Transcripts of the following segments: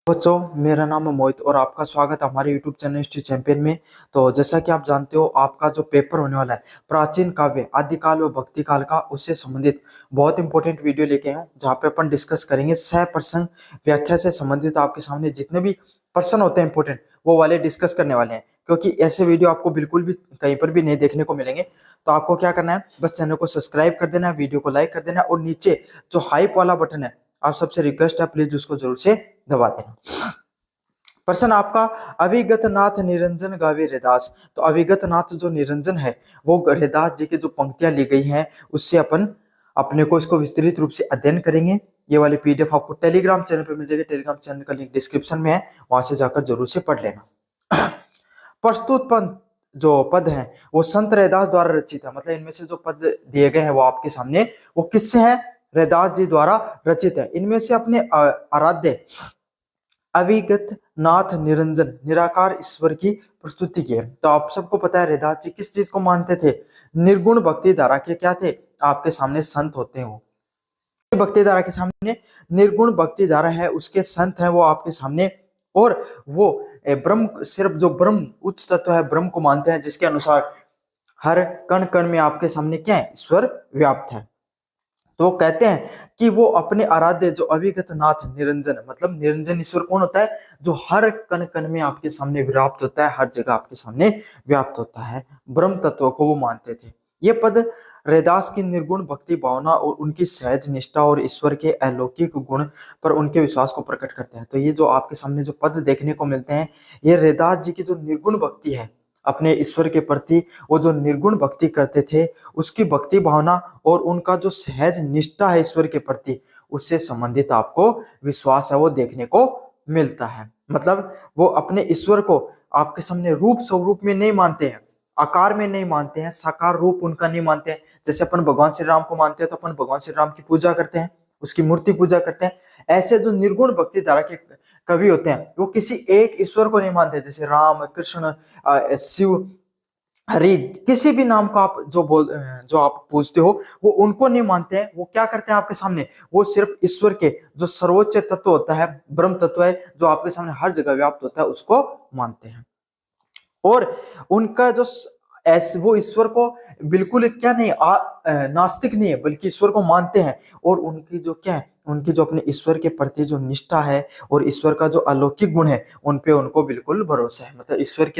बच्चों, मेरा नाम है मोहित और आपका स्वागत है हमारे YouTube चैनल हिस्ट्री चैंपियन में। तो जैसा कि आप जानते हो, आपका जो पेपर होने वाला है प्राचीन काव्य आदिकाल व भक्ति काल का, उससे संबंधित बहुत इंपॉर्टेंट वीडियो लेके आया हूँ, जहाँ पे अपन डिस्कस करेंगे 6 प्रश्न व्याख्या से संबंधित। आपके सामने जितने भी प्रश्न होते हैं इंपॉर्टेंट, वो वाले डिस्कस करने वाले हैं, क्योंकि ऐसे वीडियो आपको बिल्कुल भी कहीं पर भी नहीं देखने को मिलेंगे। तो आपको क्या करना है, बस चैनल को सब्सक्राइब कर देना है, वीडियो को लाइक कर देना है, और नीचे जो हाइप वाला बटन है, आप सबसे रिक्वेस्ट है प्लीज उसको जरूर से दबा देना। प्रश्न आपका, अविगत नाथ निरंजन गावे हरिदास। तो अविगत नाथ जो निरंजन है, वो हरिदास जी की जो पंक्तियां ली गई हैं, उससे अपन अपने को इसको विस्तृत रूप से अध्ययन करेंगे। ये वाली पीडीएफ आपको टेलीग्राम चैनल पे मिल जाएगी। टेलीग्राम चैनल का लिंक डिस्क्रिप्शन में है, वहां से जाकर जरूर से पढ़ लेना। प्रस्तुत पद जो पद हैं वो संत रैदास द्वारा रचित है। मतलब इनमें से जो पद दिए गए हैं वो आपके सामने, वो किससे है? रैदास जी द्वारा रचित है। इनमें से अपने आराध्य अविगत नाथ निरंजन निराकार ईश्वर की प्रस्तुति की है। तो आप सबको पता है रैदास जी किस चीज को मानते थे? निर्गुण भक्ति धारा के क्या थे? आपके सामने संत होते हैं वो। भक्ति धारा के सामने निर्गुण भक्ति धारा है, उसके संत हैं वो आपके सामने। और वो ब्रह्म, सिर्फ जो ब्रह्म उच्च तत्व है, ब्रह्म को मानते हैं, जिसके अनुसार हर कण कण में आपके सामने क्या है? ईश्वर व्याप्त है। तो वो कहते हैं कि वो अपने आराध्य जो अविगत नाथ निरंजन, मतलब निरंजन ईश्वर कौन होता है? जो हर कण कण में आपके सामने व्याप्त होता है, हर जगह आपके सामने व्याप्त होता है, ब्रह्म तत्व को वो मानते थे। ये पद रैदास की निर्गुण भक्ति भावना और उनकी सहज निष्ठा और ईश्वर के अलौकिक गुण पर उनके विश्वास को प्रकट करते हैं। तो ये जो आपके सामने जो पद देखने को मिलते हैं, ये रैदास जी की जो निर्गुण भक्ति है अपने ईश्वर के प्रति, वो जो निर्गुण भक्ति करते थे, उसकी भक्ति भावना और उनका जो सहज निष्ठा है ईश्वर के प्रति, उससे संबंधित आपको विश्वास है वो देखने को मिलता है। मतलब वो अपने ईश्वर को आपके सामने रूप स्वरूप में नहीं मानते हैं, आकार में नहीं मानते हैं, साकार रूप उनका नहीं मानते हैं। जैसे अपन भगवान श्री राम को मानते हैं, तो अपन भगवान श्री राम की पूजा करते हैं, उसकी मूर्ति पूजा करते हैं। ऐसे जो निर्गुण भक्ति धारा के कवि होते हैं, वो किसी एक ईश्वर को नहीं मानते। जैसे राम, कृष्ण, शिव, हरि, किसी भी नाम का आप जो आप पूछते हो, वो उनको नहीं मानते हैं। वो क्या करते हैं आपके सामने? वो सिर्फ ईश्वर के जो सर्वोच्च तत्व होता है, ब्रह्म तत्व है, जो आपके सामने हर जगह व्याप्त होता है, उसको मानते हैं। और उनका जो ऐसे वो ईश्वर को बिल्कुल क्या नहीं, नास्तिक नहीं है, बल्कि ईश्वर को मानते हैं। और उनकी जो क्या है, उनकी जो अपने ईश्वर के प्रति जो निष्ठा है और ईश्वर का जो अलौकिक गुण है, उन पे उनको बिल्कुल भरोसा है। मतलब ईश्वर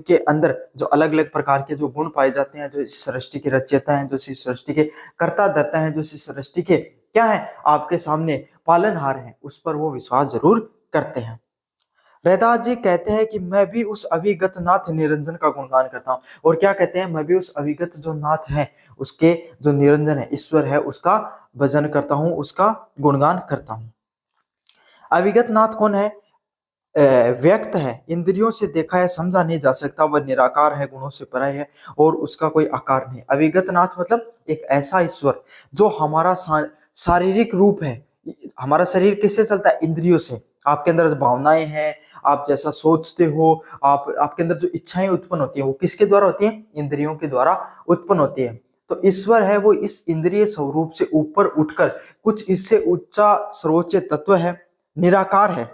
के अंदर जो अलग अलग प्रकार के जो गुण पाए जाते हैं, जो इस सृष्टि के रचयिता हैं, जो इस सृष्टि के कर्ता धर्ता हैं, जो इस सृष्टि के क्या है आपके सामने पालनहार हैं, उस पर वो विश्वास जरूर करते हैं। रैदास जी कहते हैं कि मैं भी उस अविगत नाथ निरंजन का गुणगान करता हूँ। और क्या कहते हैं? मैं भी उस अविगत जो नाथ है, उसके जो निरंजन है, ईश्वर है, उसका भजन करता हूँ, उसका गुणगान करता हूँ। अविगत नाथ कौन है? व्यक्त है, इंद्रियों से देखा है, समझा नहीं जा सकता, वह निराकार है, गुणों से परा है और उसका कोई आकार नहीं। अविगत नाथ मतलब एक ऐसा ईश्वर जो हमारा शारीरिक रूप है। हमारा शरीर किससे चलता है? इंद्रियों से। आपके अंदर भावनाएं हैं, आप जैसा सोचते हो, आपके अंदर जो इच्छाएं उत्पन्न होती है, वो किसके द्वारा होती है? इंद्रियों के द्वारा उत्पन्न होती है। तो ईश्वर है वो इस इंद्रिय स्वरूप से ऊपर उठकर कुछ इससे ऊंचा सर्वोच्च तत्व है, निराकार है।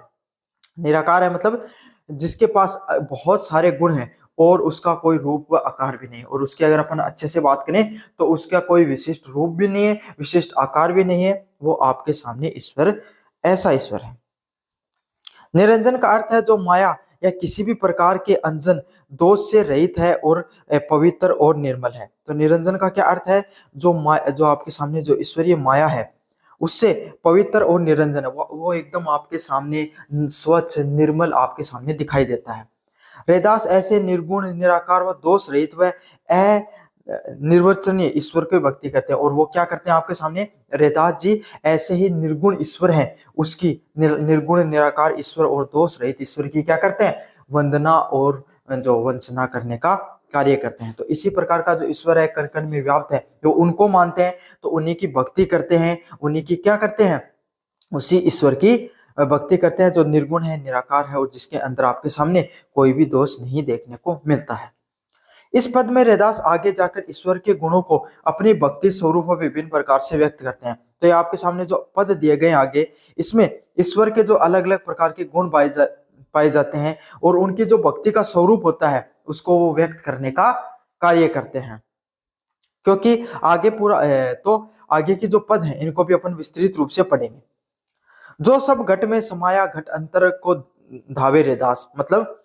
निराकार है मतलब जिसके पास बहुत सारे गुण हैं और उसका कोई रूप व आकार भी नहीं है। और उसकी अगर अपन अच्छे से बात करें तो उसका कोई विशिष्ट रूप भी नहीं है, विशिष्ट आकार भी नहीं है। वो आपके सामने ईश्वर, ऐसा ईश्वर है। निरंजन का अर्थ है जो माया या किसी भी प्रकार के अंजन दोष से रहित है और पवित्र और निर्मल है। तो निरंजन का क्या अर्थ है? जो आपके सामने जो ईश्वरीय माया है, उससे पवित्र और निरंजन है, वो एकदम आपके सामने स्वच्छ निर्मल आपके सामने दिखाई देता है। रैदास ऐसे निर्गुण, निराकार व दोष रहित व निर्वचनीय ईश्वर की भक्ति करते हैं। और वो क्या करते हैं आपके सामने? रैदास जी ऐसे ही निर्गुण ईश्वर हैं, उसकी निर्गुण निराकार ईश्वर और दोष रहित ईश्वर की क्या करते हैं? वंदना और जो वंचना करने का कार्य करते हैं। तो इसी प्रकार का जो ईश्वर है, कण कण में व्याप्त है, जो उनको मानते हैं, तो उन्हीं की भक्ति करते हैं, उन्हीं की क्या करते हैं? उसी ईश्वर की भक्ति करते हैं जो निर्गुण है, निराकार है और जिसके अंदर आपके सामने कोई भी दोष नहीं देखने को मिलता है। इस पद में रैदास आगे जाकर ईश्वर के गुणों को अपनी भक्ति स्वरूप में विभिन्न प्रकार से व्यक्त करते हैं। तो ये आपके सामने जो पद दिए गए आगे, इसमें ईश्वर के जो अलग अलग प्रकार के गुण पाए जाते हैं और उनकी जो भक्ति का स्वरूप होता है उसको वो व्यक्त करने का कार्य करते हैं। क्योंकि आगे पूरा तो आगे की जो पद है इनको भी अपन विस्तृत रूप से पढ़ेंगे। जो सब घट में समाया घट अंतर को धावे रैदास, मतलब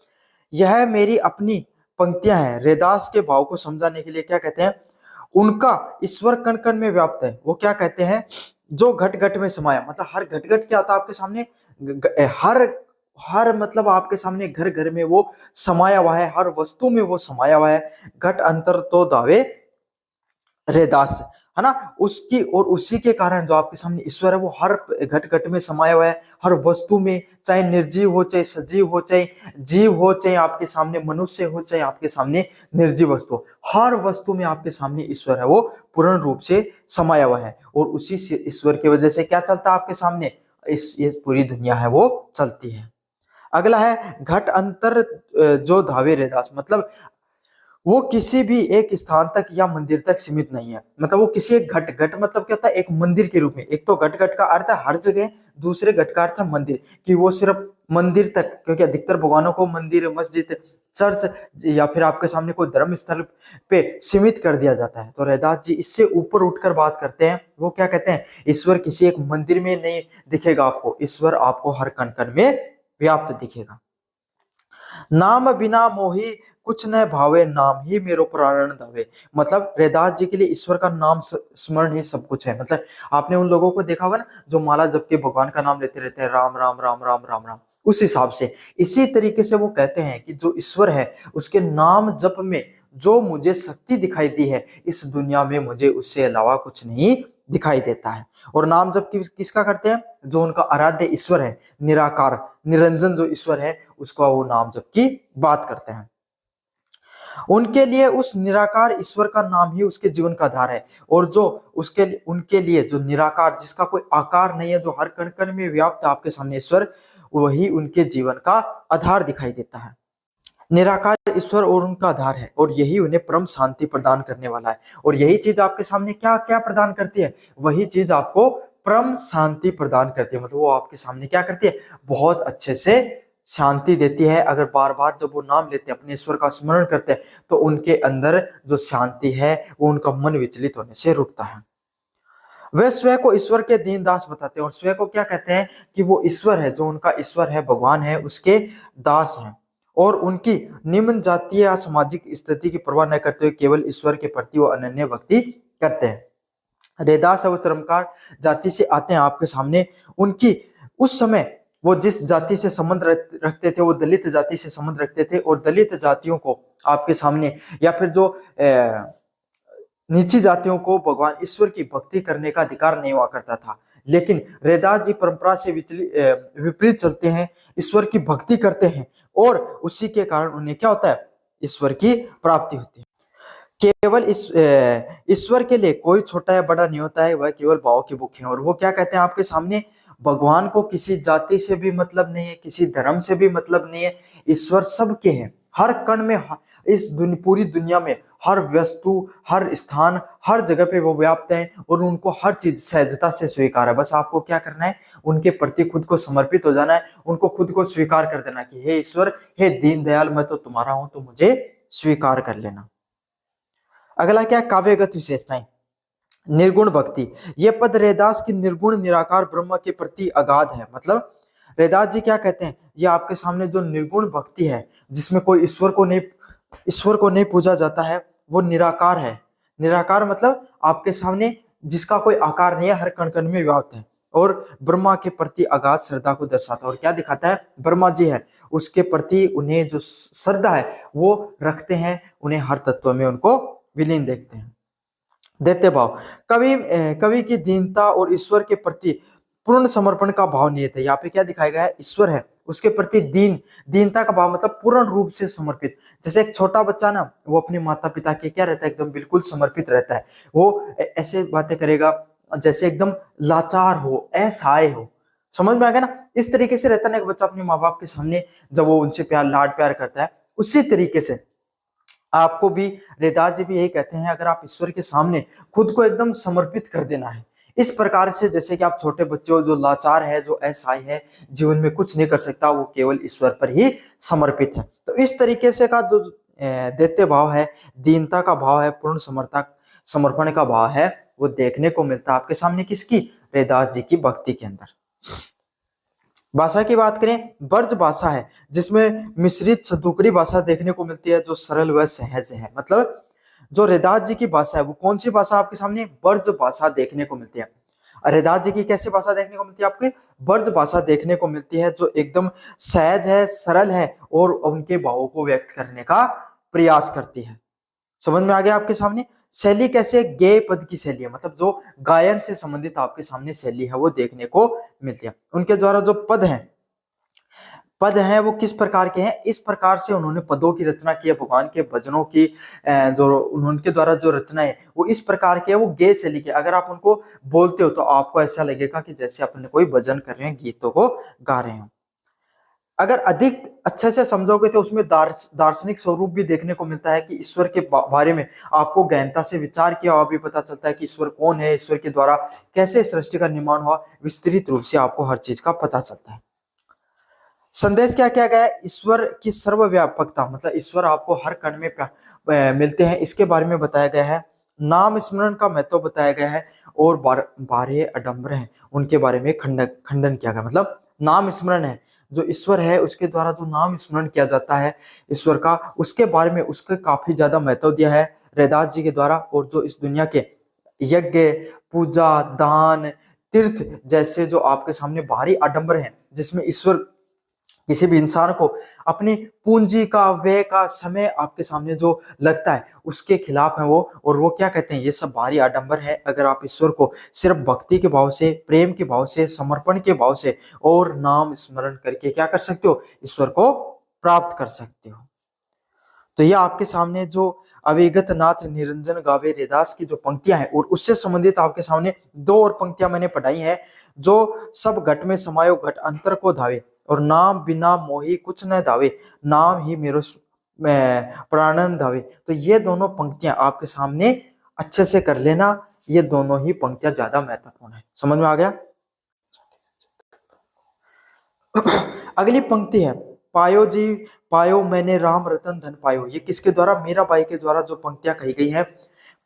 यह मेरी अपनी पंक्तियां हैं। रैदास के भाव को समझाने के लिए क्या कहते हैं, उनका ईश्वर कण कण में व्याप्त है। वो क्या कहते हैं, जो घट घट में समाया, मतलब हर घट घट क्या होता है आपके सामने, हर हर मतलब आपके सामने घर घर में वो समाया हुआ है, हर वस्तु में वो समाया हुआ है। घट अंतर तो दावे रैदास, है ना, उसकी और उसी के कारण जो आपके सामने ईश्वर है वो हर घट घट में समाया हुआ है, हर वस्तु में, चाहे निर्जीव हो, चाहे सजीव हो, चाहे जीव हो, चाहे आपके सामने मनुष्य हो, चाहे आपके सामने निर्जीव वस्तु, हर वस्तु में आपके सामने ईश्वर है वो पूर्ण रूप से समाया हुआ है। और उसी से ईश्वर की वजह से क्या चलता है आपके सामने, इस पूरी दुनिया है वो चलती है। अगला है घट अंतर जो धावे रैदास, मतलब वो किसी भी एक स्थान तक या मंदिर तक सीमित नहीं है। मतलब वो किसी एक घट घट मतलब क्या होता है, एक मंदिर के रूप में। एक तो घट घट का अर्थ है हर जगह, दूसरे घट का अर्थ है मंदिर, कि वो सिर्फ मंदिर तक, क्योंकि अधिकतर भगवानों को मंदिर, मस्जिद, चर्च या फिर आपके सामने कोई धर्म स्थल पे सीमित कर दिया जाता है। तो रैदास जी इससे ऊपर उठकर बात करते हैं। वो क्या कहते हैं, ईश्वर किसी एक मंदिर में नहीं दिखेगा आपको, ईश्वर आपको हर कण कण में व्याप्त दिखेगा। नाम बिना मोही कुछ न भावे, नाम ही मेरो प्राण धावे। मतलब रैदास जी के लिए ईश्वर का नाम स्मरण ही सब कुछ है। मतलब आपने उन लोगों को देखा होगा ना जो माला जप के भगवान का नाम लेते रहते हैं, राम राम राम राम राम राम, उस हिसाब से इसी तरीके से वो कहते हैं कि जो ईश्वर है उसके नाम जप में जो मुझे शक्ति दिखाई दी है, इस दुनिया में मुझे उससे अलावा कुछ नहीं दिखाई देता है। और नाम जप किसका करते हैं, जो उनका आराध्य ईश्वर है, निराकार निरंजन जो ईश्वर है, उसका वो नाम जप की बात करते हैं। उनके लिए उस निराकार ईश्वर का नाम ही उसके जीवन का आधार है। और जो उसके उनके लिए जो निराकार, जिसका कोई आकार नहीं है, जो हर कण कण में व्याप्त है आपके सामने ईश्वर, वही उनके जीवन का आधार दिखाई देता है। निराकार ईश्वर और उनका आधार है, और यही उन्हें परम शांति प्रदान करने वाला है। और यही चीज आपके सामने क्या क्या प्रदान करती है, वही चीज आपको परम शांति प्रदान करती है। मतलब वो आपके सामने क्या करती है, बहुत अच्छे से शांति देती है। अगर बार बार जब वो नाम लेते हैं, अपने ईश्वर का स्मरण करते हैं, तो उनके अंदर जो शांति है वो उनका मन विचलित होने से रुकता है। वे स्वयं को ईश्वर के दीन दास बताते हैं, और स्वयं को क्या कहते हैं कि वो ईश्वर है, जो उनका ईश्वर है, भगवान है, उसके दास हैं। और उनकी निम्न जातीय या सामाजिक स्थिति की परवाह न करते हुए केवल ईश्वर के प्रति वो अनन्य भक्ति करते हैं। रैदास वो श्रमकार जाति से आते हैं आपके सामने। उनकी उस समय वो जिस जाति से संबंध रखते थे, वो दलित जाति से संबंध रखते थे, और दलित जातियों को आपके सामने, या फिर जो नीची जातियों को भगवान ईश्वर की भक्ति करने का अधिकार नहीं हुआ करता था। लेकिन रैदास जी परंपरा से विपरीत चलते हैं, ईश्वर की भक्ति करते हैं, और उसी के कारण उन्हें क्या होता है, ईश्वर की प्राप्ति होती है। केवल ईश्वर के लिए कोई छोटा या बड़ा नहीं होता है, वह केवल भाव की भूखे हैं। और वो क्या कहते हैं आपके सामने, भगवान को किसी जाति से भी मतलब नहीं है, किसी धर्म से भी मतलब नहीं है, ईश्वर सबके हैं, हर कण में, पूरी दुनिया में, हर वस्तु, हर स्थान, हर जगह पे वो व्याप्त हैं, और उनको हर चीज सहजता से स्वीकार है। बस आपको क्या करना है, उनके प्रति खुद को समर्पित हो जाना है, उनको खुद को स्वीकार कर देना कि हे ईश्वर, हे दीनदयाल, मैं तो तुम्हारा हूं, तो मुझे स्वीकार कर लेना। अगला क्या, काव्यगत विशेषताएं। निर्गुण भक्ति, ये पद रैदास की निर्गुण निराकार ब्रह्म के प्रति अगाध है। मतलब रैदास जी क्या कहते हैं, ये आपके सामने जो निर्गुण भक्ति है, जिसमें कोई ईश्वर को नहीं पूजा जाता है, वो निराकार है। निराकार मतलब आपके सामने जिसका कोई आकार नहीं है, हर कण कण में व्याप्त है, और ब्रह्मा के प्रति अगाध श्रद्धा को दर्शाता है। और क्या दिखाता है, ब्रह्मा जी है, उसके प्रति उन्हें जो श्रद्धा है वो रखते हैं, उन्हें हर तत्व में उनको विलीन देखते हैं। देते भाव, कवि की दीनता और ईश्वर के प्रति पूर्ण समर्पण का भाव निहित है। यहाँ पे क्या दिखाया गया है, ईश्वर है, उसके प्रति दीनता का भाव, मतलब पूर्ण रूप से समर्पित। जैसे एक छोटा बच्चा ना, वो अपने माता पिता के क्या रहता है, एकदम बिल्कुल समर्पित रहता है। वो ऐसे बातें करेगा जैसे एकदम लाचार हो, असहाय हो। समझ में आ गया ना, इस तरीके से रहता है ना एक बच्चा अपने माँ बाप के सामने, जब वो उनसे लाड प्यार करता है, उसी तरीके से आपको भी रैदास जी भी यही कहते हैं, अगर आप ईश्वर के सामने खुद को एकदम समर्पित कर देना है इस प्रकार से, जैसे कि आप छोटे बच्चों जो लाचार है, जो असहाय है, जीवन में कुछ नहीं कर सकता, वो केवल ईश्वर पर ही समर्पित है। तो इस तरीके से का जो दैत्य भाव है, दीनता का भाव है, पूर्ण समर्था समर्पण का भाव है, वो देखने को मिलता है आपके सामने किसकी, रैदास जी की भक्ति के अंदर। भाषा की बात करें, ब्रज भाषा है जिसमें मिश्रित छदुकड़ी भाषा देखने को मिलती है, जो सरल व सहज है। मतलब जो रैदास जी की भाषा है वो कौन सी भाषा आपके सामने, ब्रज भाषा देखने को मिलती है। रैदास जी की कैसी भाषा देखने को मिलती है, आपकी ब्रज भाषा देखने को मिलती है, जो एकदम सहज है, सरल है और उनके भावों को व्यक्त करने का प्रयास करती है। समझ में आ गया आपके सामने। शैली कैसे, गेय पद की शैली है, मतलब जो गायन से संबंधित आपके सामने शैली है वो देखने को मिलती है। उनके द्वारा जो पद हैं वो किस प्रकार के हैं, इस प्रकार से उन्होंने पदों की रचना की है, भगवान के भजनों की जो उनके द्वारा जो रचना है वो इस प्रकार के है, वो गेय शैली के। अगर आप उनको बोलते हो तो आपको ऐसा लगेगा कि जैसे अपने कोई भजन कर रहे हैं, गीतों को गा रहे हो। अगर अधिक अच्छे से समझोगे तो उसमें दार्शनिक स्वरूप भी देखने को मिलता है कि ईश्वर के बारे में आपको गहनता से विचार किया हुआ भी पता चलता है कि ईश्वर कौन है, ईश्वर के द्वारा कैसे सृष्टि का निर्माण हुआ, विस्तृत रूप से आपको हर चीज का पता चलता है। संदेश क्या किया गया है, ईश्वर की सर्वव्यापकता, मतलब ईश्वर आपको हर कण में मिलते हैं, इसके बारे में बताया गया है। नाम स्मरण का महत्व बताया गया है और बारह आडंबर हैं उनके बारे में खंडन किया गया। मतलब नाम स्मरण है, जो ईश्वर है उसके द्वारा जो नाम स्मरण किया जाता है ईश्वर का, उसके बारे में उसके काफी ज्यादा महत्व दिया है रैदास जी के द्वारा। और जो इस दुनिया के यज्ञ, पूजा, दान, तीर्थ जैसे जो आपके सामने बाहरी आडंबर हैं, जिसमें ईश्वर किसी भी इंसान को अपनी पूंजी का, व्यय का, समय आपके सामने जो लगता है उसके खिलाफ है वो। और वो क्या कहते हैं, ये सब बाहरी आडंबर है। अगर आप ईश्वर को सिर्फ भक्ति के भाव से, प्रेम के भाव से, समर्पण के भाव से और नाम स्मरण करके क्या कर सकते हो, ईश्वर को प्राप्त कर सकते हो। तो ये आपके सामने जो अविगत नाथ निरंजन गावे रैदास की जो पंक्तियां हैं और उससे संबंधित आपके सामने दो और पंक्तियां मैंने पढ़ाई हैं, जो सब घट में समायो घट अंतर को धावे और नाम बिना मोही कुछ न धावे, नाम ही मेरो प्राणन धावे। तो ये दोनों पंक्तियां आपके सामने अच्छे से कर लेना, ये दोनों ही पंक्तियां ज्यादा महत्वपूर्ण है। समझ में आ गया। अगली पंक्ति है, पायो जी पायो मैंने राम रतन धन पायो। ये किसके द्वारा, मीराबाई के द्वारा जो पंक्तियां कही गई हैं,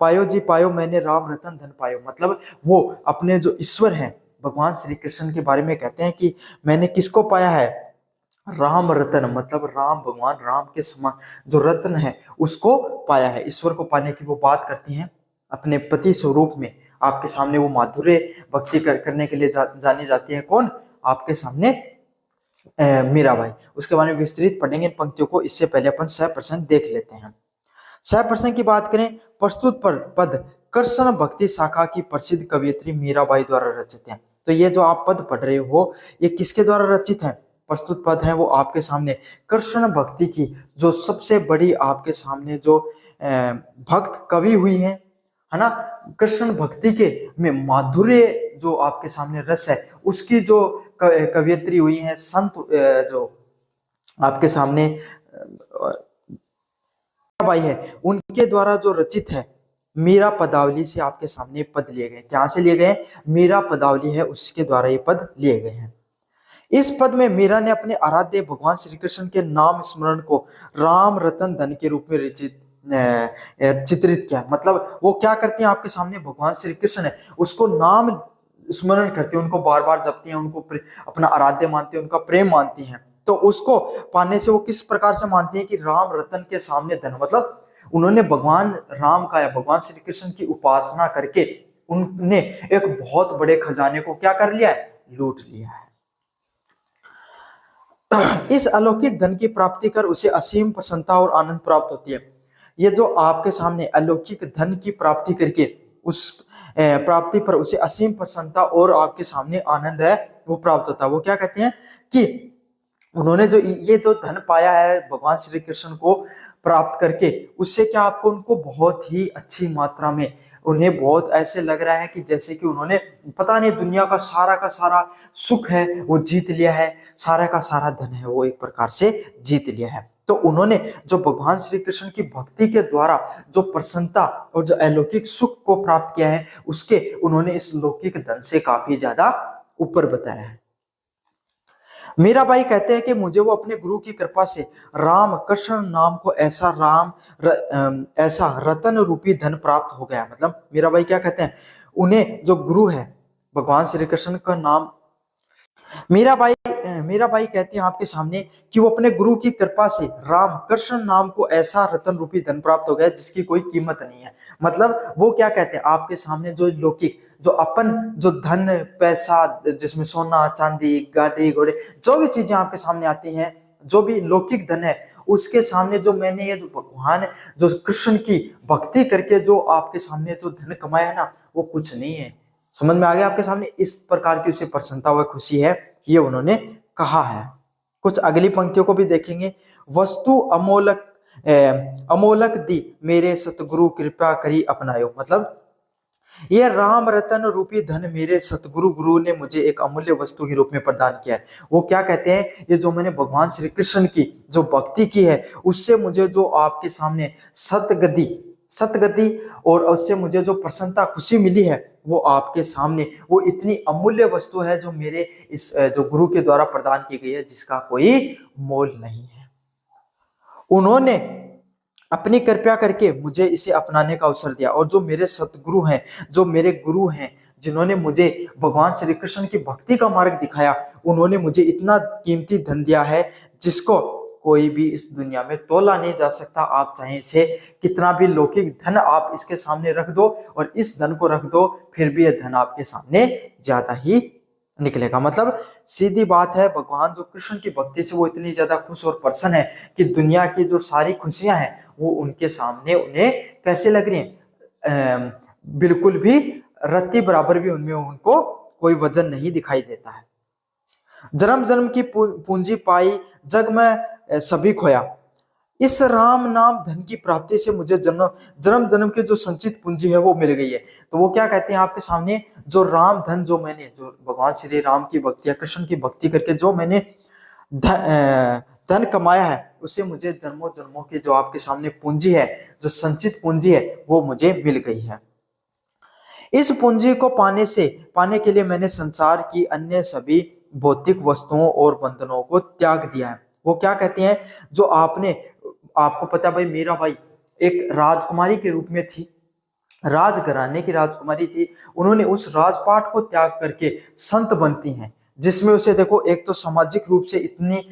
पायो जी पायो मैंने राम रतन धन पायो। मतलब वो अपने जो ईश्वर हैं भगवान श्री कृष्ण के बारे में कहते हैं कि मैंने किसको पाया है, राम रतन, मतलब राम, भगवान राम के समान जो रत्न है उसको पाया है। ईश्वर को पाने की वो बात करती हैं अपने पति स्वरूप में। आपके सामने वो माधुर्य भक्ति करने के लिए जानी जाती है, कौन, आपके सामने मीराबाई। उसके बारे में विस्तृत पढ़ेंगे इन पंक्तियों को, इससे पहले अपन सह प्रसंग देख लेते हैं। सह प्रसंग की बात करें, प्रस्तुत पद कृष्ण भक्ति शाखा की प्रसिद्ध कवियत्री मीराबाई द्वारा रचित है। तो ये जो आप पद पढ़ रहे हो ये किसके द्वारा रचित है, प्रस्तुत पद है वो आपके सामने कृष्ण भक्ति की जो सबसे बड़ी आपके सामने जो भक्त कवि हुई है ना, कृष्ण भक्ति के में माधुर्य जो आपके सामने रस है उसकी जो कवियत्री हुई है, संत जो आपके सामने बाई है, उनके द्वारा जो रचित है। मीरा पदावली से आपके सामने पद लिए गए, क्या से लिए गए, मीरा पदावली है उसके द्वारा ये पद लिए गए हैं। इस पद में मीरा ने अपने आराध्य भगवान श्री कृष्ण के नाम स्मरण को राम रतन धन के रूप में चित्रित किया। मतलब वो क्या करते हैं, आपके सामने भगवान श्री कृष्ण है उसको नाम स्मरण करते हैं, उनको बार बार जपते हैं, उनको अपना आराध्य मानते हैं, उनका प्रेम मानती हैं। तो उसको पाने से वो किस प्रकार से मानती हैं कि राम रतन के सामने धन, मतलब उन्होंने भगवान राम का या भगवान श्री कृष्ण की उपासना करके उनने एक बहुत बड़े खजाने को क्या कर लिया है, लूट लिया है। इस अलौकिक धन की प्राप्ति कर उसे असीम प्रसन्नता और आनंद प्राप्त होती है। ये जो आपके सामने अलौकिक धन की प्राप्ति करके उस प्राप्ति पर उसे असीम प्रसन्नता और आपके सामने आनंद है वो प्राप्त होता है। वो क्या कहते हैं कि उन्होंने जो ये जो धन पाया है भगवान श्री कृष्ण को प्राप्त करके, उससे क्या आपको उनको बहुत ही अच्छी मात्रा में उन्हें बहुत ऐसे लग रहा है कि जैसे कि उन्होंने पता नहीं दुनिया का सारा सुख है वो जीत लिया है, सारा का सारा धन है वो एक प्रकार से जीत लिया है। तो उन्होंने जो भगवान श्री कृष्ण की भक्ति के द्वारा जो प्रसन्नता और जो अलौकिक सुख को प्राप्त किया है, उसके उन्होंने इस लौकिक धन से काफी ज्यादा ऊपर बताया है। मीराबाई कहते हैं कि मुझे वो अपने गुरु की कृपा से राम कृष्ण नाम को ऐसा रतन रूपी धन प्राप्त हो गया। मतलब मीराबाई क्या कहते हैं, उन्हें जो गुरु है भगवान श्री कृष्ण का नाम, मीराबाई कहती हैं आपके सामने कि वो अपने गुरु की कृपा से राम कृष्ण नाम को ऐसा रतन रूपी धन प्राप्त हो गया जिसकी कोई कीमत नहीं है। मतलब वो क्या कहते हैं आपके सामने, जो लौकिक जो अपन जो धन पैसा जिसमें सोना चांदी गाड़ी घोड़े जो भी चीजें आपके सामने आती हैं, जो भी लौकिक धन है, उसके सामने जो मैंने ये जो भगवान जो कृष्ण की भक्ति करके जो आपके सामने जो धन कमाया है ना, वो कुछ नहीं है। समझ में आ गया आपके सामने, इस प्रकार की उसे प्रसन्नता व खुशी है, ये उन्होंने कहा है। कुछ अगली पंक्तियों को भी देखेंगे। वस्तु अमोलक अमोलक दी मेरे सतगुरु कृपा करी अपनायो। मतलब ये राम रतन रूपी धन मेरे सतगुरु गुरु ने मुझे एक अमूल्य वस्तु के रूप में प्रदान किया है। वो क्या कहते हैं, ये जो मैंने भगवान श्री कृष्ण की जो भक्ति की है, उससे मुझे जो आपके सामने सतगति और उससे मुझे जो प्रसन्नता खुशी मिली है, वो आपके सामने वो इतनी अमूल्य वस्तु है जो मेरे इस जो गुरु के द्वारा प्रदान की गई है, जिसका कोई मोल नहीं है। उन्होंने अपनी कृपया करके मुझे इसे अपनाने का अवसर दिया, और जो मेरे सतगुरु हैं, जो मेरे गुरु हैं, जिन्होंने मुझे भगवान श्री कृष्ण की भक्ति का मार्ग दिखाया, उन्होंने मुझे इतना कीमती धन दिया है जिसको कोई भी इस दुनिया में तोला नहीं जा सकता। आप चाहे इसे कितना भी लौकिक धन आप इसके सामने रख दो और इस धन को रख दो, फिर भी यह धन आपके सामने ज्यादा ही निकलेगा। मतलब सीधी बात है, भगवान जो कृष्ण की भक्ति से वो इतनी ज्यादा खुश और प्रसन्न है कि दुनिया की जो सारी खुशियां हैं वो उनके सामने उन्हें कैसे लग रही हैं, बिल्कुल भी रत्ती बराबर भी उनमें उनको कोई वजन नहीं दिखाई देता है। जन्म जन्म की पूंजी पाई जग में सभी खोया, इस राम नाम धन की प्राप्ति से मुझे जन्म जन्म जन्म की जो संचित पूंजी है वो मिल गई है। तो वो क्या कहते हैं आपके सामने, जो राम धन जो मैंने जो भगवान श्री राम की भक्ति या कृष्ण की भक्ति करके जो मैंने धन कमाया है, उसे मुझे जन्मों जन्मों की जो आपके सामने पूंजी है, जो संचित पूंजी है, वो मुझे मिल गई है। इस पूंजी को पाने के लिए मैंने संसार की अन्य सभी भौतिक वस्तुओं और बंधनों को त्याग दिया है। वो क्या कहते हैं, जो आपको पता है भाई, मीराबाई एक राजकुमारी के रूप में थी, राजघराने की राजकुमारी थी। उन्होंने उस राजपाट को त्याग करके संत बनती हैं, जिसमें उसे देखो एक तो सामाजिक रूप से इतनी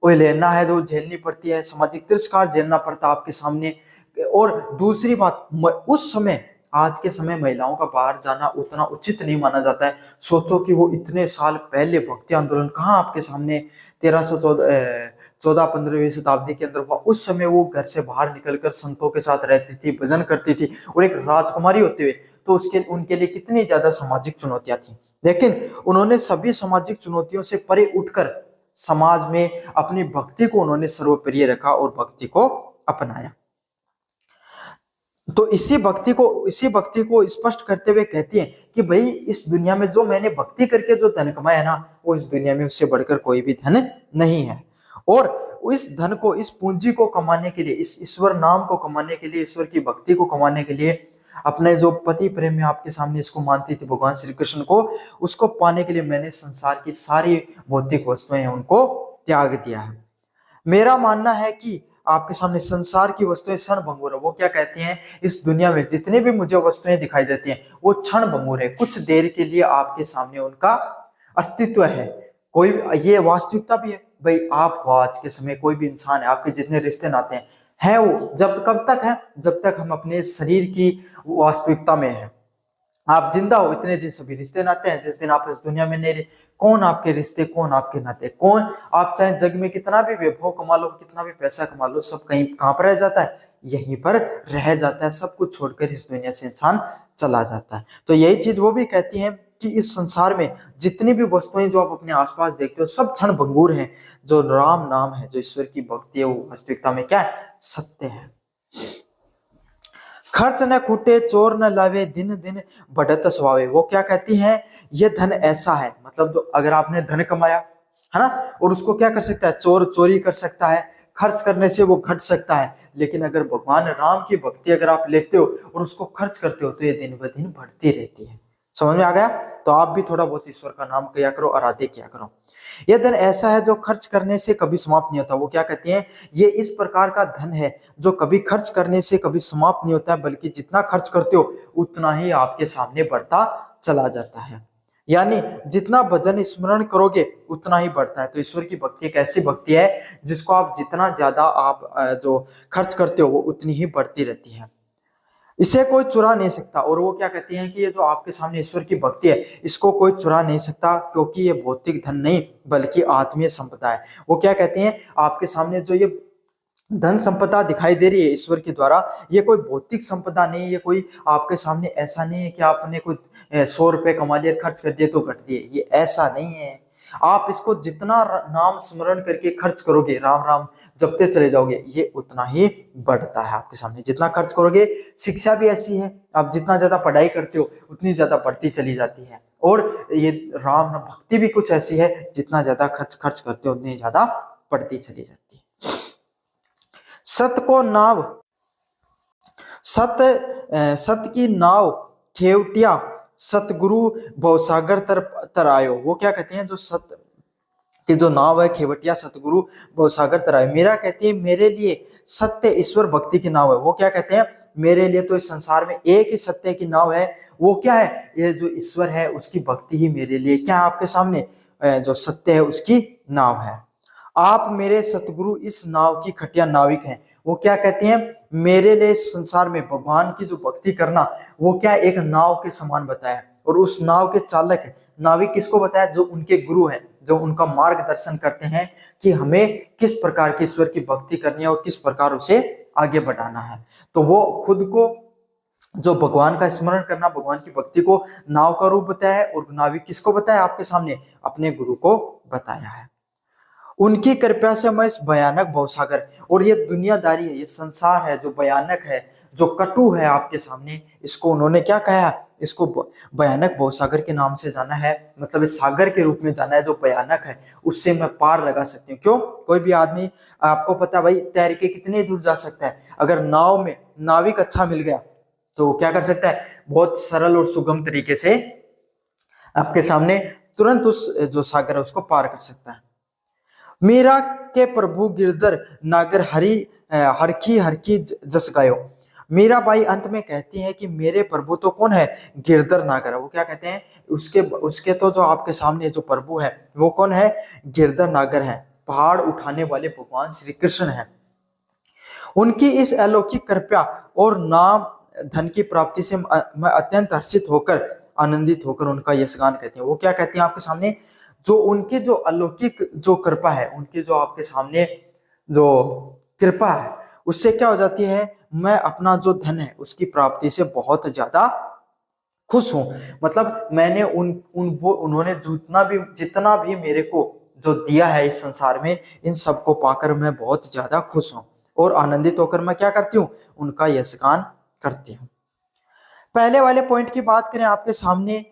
लेना है जो झेलनी पड़ती है, सामाजिक तिरस्कार झेलना पड़ता आपके सामने। और दूसरी बात, उस समय आज के समय महिलाओं का बाहर जाना उतना उचित नहीं माना जाता है। सोचो कि वो इतने साल पहले भक्ति आंदोलन कहाँ आपके सामने 1314-15वीं शताब्दी के अंदर हुआ। उस समय वो घर से बाहर निकलकर संतों के साथ रहती थी, भजन करती थी, और एक राजकुमारी होते हुए तो उसके उनके लिए कितनी ज्यादा सामाजिक चुनौतियां थी। लेकिन उन्होंने सभी सामाजिक चुनौतियों से परे उठकर समाज में अपनी भक्ति को उन्होंने सर्वप्रिय रखा और भक्ति को अपनाया। तो इसी भक्ति को स्पष्ट करते हुए कहती हैं कि भाई इस दुनिया में जो मैंने भक्ति करके जो धन कमाया ना, वो इस दुनिया में उससे बढ़कर कोई भी धन नहीं है। और इस धन को, इस पूंजी को कमाने के लिए, इस ईश्वर नाम को कमाने के लिए, ईश्वर की भक्ति को कमाने के लिए, अपने जो पति प्रेम में आपके सामने इसको मानती थी भगवान श्री कृष्ण को, उसको पाने के लिए मैंने संसार की सारी भौतिक वस्तुएं हैं उनको त्याग दिया है। मेरा मानना है कि आपके सामने संसार की वस्तुएं क्षण भंगुर है। वो क्या कहती हैं, इस दुनिया में जितनी भी मुझे वस्तुएं दिखाई देती हैं वो क्षण भंगुर है, कुछ देर के लिए आपके सामने उनका अस्तित्व है। कोई ये वास्तविकता भी है भाई, आप हो आज के समय, कोई भी इंसान है, आपके जितने रिश्ते नाते हैं वो जब कब तक है, जब तक हम अपने शरीर की वास्तविकता में है। आप जिंदा हो इतने दिन सभी रिश्ते नाते हैं, जिस दिन आप इस दुनिया में नहीं रहे, कौन आपके रिश्ते, कौन आपके नाते, कौन आप चाहे जग में कितना भी वैभव कमा लो, कितना भी पैसा कमा लो, सब कहीं कहां पर रह जाता है, यहीं पर रह जाता है। सब कुछ छोड़कर इस दुनिया से इंसान चला जाता है। तो यही चीज वो भी कहती है कि इस संसार में जितनी भी वस्तुएं जो आप अपने आसपास देखते हो सब क्षण भंगुर हैं। जो राम नाम है, जो ईश्वर की भक्ति है, वो वास्तविकता में क्या है, सत्य है। खर्च न खूटे चोर न लावे, दिन दिन बढ़त स्वावे। वो क्या कहती हैं, ये धन ऐसा है, मतलब जो अगर आपने धन कमाया है ना। और उसको क्या कर सकता है, चोर चोरी कर सकता है, खर्च करने से वो घट सकता है। लेकिन अगर भगवान राम की भक्ति अगर आप लेते हो और उसको खर्च करते हो तो ये दिन ब दिन बढ़ती रहती है। समझ में आ गया। तो आप भी थोड़ा बहुत ईश्वर का नाम किया करो, आराध्य किया करो। यह धन ऐसा है जो खर्च करने से कभी समाप्त नहीं होता। वो क्या कहते हैं, ये इस प्रकार का धन है जो कभी खर्च करने से कभी समाप्त नहीं होता है, बल्कि जितना खर्च करते हो उतना ही आपके सामने बढ़ता चला जाता है। यानी जितना भजन स्मरण करोगे उतना ही बढ़ता है। तो ईश्वर की भक्ति एक ऐसी भक्ति है जिसको आप जितना ज्यादा आप जो खर्च करते हो वो उतनी ही बढ़ती रहती है। इसे कोई चुरा नहीं सकता। और वो क्या कहती हैं कि ये जो आपके सामने ईश्वर की भक्ति है इसको कोई चुरा नहीं सकता, क्योंकि ये भौतिक धन नहीं बल्कि आत्मीय संपदा है। वो क्या कहते हैं, आपके सामने जो ये धन संपदा दिखाई दे रही है ईश्वर के द्वारा, ये कोई भौतिक संपदा नहीं, ये कोई आपके सामने ऐसा नहीं है कि आपने कोई 100 रुपए कमा लिए खर्च कर दिए तो घट दिए, ये ऐसा नहीं है। आप इसको जितना नाम स्मरण करके खर्च करोगे, राम राम जपते चले जाओगे, ये उतना ही बढ़ता है आपके सामने। जितना खर्च करोगे, शिक्षा भी ऐसी है, आप जितना ज्यादा पढ़ाई करते हो उतनी ज्यादा बढ़ती चली जाती है। और ये राम भक्ति भी कुछ ऐसी है, जितना ज्यादा खर्च करते हो उतनी ज्यादा बढ़ती चली जाती है। सत को नाव सत की नाव खेवटिया सतगुरु भवसागर तर आयो। वो क्या कहते हैं, जो सत की जो नाव है खेवटिया सतगुरु भवसागर तर आयो। मेरा कहती है मेरे लिए सत्य ईश्वर भक्ति की नाव है। वो क्या कहते हैं, मेरे लिए तो इस संसार में एक ही सत्य की नाव है, वो क्या है, ये जो ईश्वर है उसकी भक्ति ही मेरे लिए क्या आपके सामने जो सत्य है उसकी नाव है। आप मेरे सतगुरु इस नाव की खटिया नाविक हैं। वो क्या कहते हैं, मेरे लिए इस संसार में भगवान की जो भक्ति करना वो क्या एक नाव के समान बताया। और उस नाव के चालक नाविक किसको बताया, जो उनके गुरु हैं, जो उनका मार्गदर्शन करते हैं कि हमें किस प्रकार की ईश्वर की भक्ति करनी है और किस प्रकार उसे आगे बढ़ाना है। तो वो खुद को जो भगवान का स्मरण करना, भगवान की भक्ति को नाव का रूप बताया है। और नाविक किसको बताया आपके सामने, अपने गुरु को बताया है। उनकी कृपा से मैं इस भयानक भवसागर, और ये दुनियादारी है, ये संसार है जो भयानक है, जो कटु है आपके सामने, इसको उन्होंने क्या कहा, इसको भयानक भवसागर के नाम से जाना है। मतलब इस सागर के रूप में जाना है जो भयानक है, उससे मैं पार लगा सकती हूँ। क्यों, कोई भी आदमी, आपको पता भाई तैर के कितने दूर जा सकता है। अगर नाव में नाविक अच्छा मिल गया तो क्या कर सकता है, बहुत सरल और सुगम तरीके से आपके सामने तुरंत उस जो सागर है उसको पार कर सकता है। मीरा के प्रभु गिरधर नागर हरखी हरखी जस गायो। मीराबाई अंत में कहती है कि मेरे प्रभु तो कौन है, गिरधर नागर है। वो क्या कहते हैं, उसके उसके तो जो आपके सामने जो प्रभु है वो कौन है, गिरधर नागर है, पहाड़ उठाने वाले भगवान श्री कृष्ण है। उनकी इस अलौकिक कृपा और नाम धन की प्राप्ति से मैं अत्यंत हर्षित होकर, आनंदित होकर उनका यशगान कहते हैं। वो क्या कहते हैं आपके सामने, जो उनके जो अलौकिक जो कृपा है, उनके जो आपके सामने जो कृपा है, उससे क्या हो जाती है, मैं अपना जो धन है उसकी प्राप्ति से बहुत ज्यादा खुश हूं। मतलब मैंने उन्होंने जितना भी मेरे को जो दिया है इस संसार में, इन सबको पाकर मैं बहुत ज्यादा खुश हूं। और आनंदित होकर मैं क्या करती हूँ, उनका यशगान करती हूँ। पहले वाले पॉइंट की बात करें, आपके सामने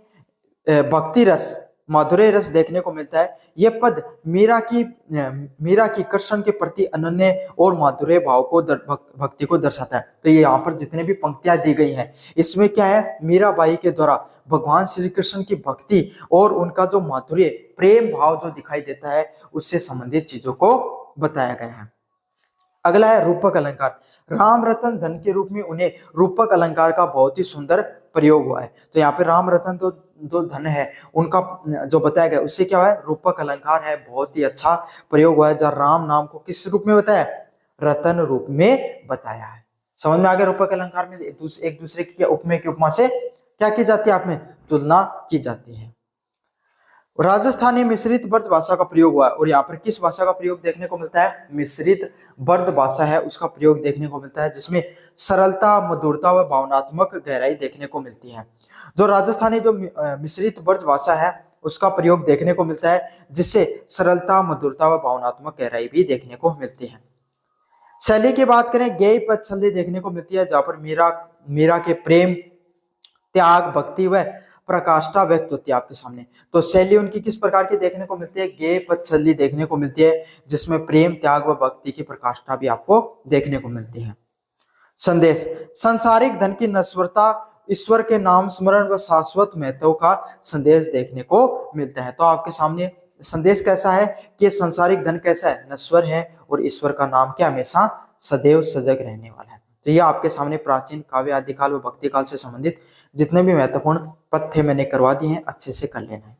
भक्ति रस, माधुर्य रस देखने को मिलता है। यह पद मीरा की कृष्ण के प्रति अनन्य और माधुर्य भाव को भक्ति को दर्शाता है। तो ये यहाँ पर जितने भी पंक्तियां दी गई हैं, इसमें क्या है, मीराबाई के द्वारा भगवान श्री कृष्ण की भक्ति और उनका जो माधुर्य प्रेम भाव जो दिखाई देता है उससे संबंधित चीजों को बताया गया है। अगला है रूपक अलंकार। राम रतन धन के रूप में उन्हें रूपक अलंकार का बहुत ही सुंदर प्रयोग हुआ है। तो यहाँ पे राम रतन तो जो धन है उनका जो बताया गया उससे क्या है, रूपक अलंकार है, बहुत ही अच्छा प्रयोग हुआ है। जहाँ राम नाम को किस रूप में बताया, रतन रूप में बताया है। समझ में आ गया। रूपक अलंकार में एक दूसरे की उपमेय की उपमा से क्या की जाती है, आपने तुलना की जाती है। राजस्थानी मिश्रित ब्रज भाषा का प्रयोग हुआ है। और यहाँ पर किस भाषा का प्रयोग देखने को मिलता है, मिश्रित ब्रज भाषा है उसका प्रयोग देखने को मिलता है, जिसमें सरलता, मधुरता व भावनात्मक गहराई देखने को मिलती है। जो राजस्थानी जो मिश्रित ब्रज भाषा है उसका प्रयोग देखने को मिलता है, जिससे सरलता, मधुरता व भावनात्मक गहराई भी देखने को मिलती है। शैली की बात करें, गेय पद शैली देखने को मिलती है, जहां पर मीरा के प्रेम, त्याग, भक्ति व प्रकाष्ठा व्यक्त होती है आपके सामने। तो शैली उनकी किस प्रकार की देखने को मिलती है, गेय पदशैली देखने को मिलती है, जिसमें प्रेम, त्याग व भक्ति की प्रकाष्ठा भी आपको देखने को मिलती है। संदेश, सांसारिक धन की नश्वरता, ईश्वर के नाम स्मरण व शाश्वत महत्व का संदेश देखने को मिलता है। तो आपके सामने संदेश कैसा है कि सांसारिक धन कैसा है, नश्वर है, और ईश्वर का नाम क्या, हमेशा सदैव सजग रहने वाला है। तो ये आपके सामने प्राचीन काव्य, आदिकाल व भक्ति काल से संबंधित जितने भी महत्वपूर्ण पथ्य मैंने करवा दिए हैं, अच्छे से कर लेना है।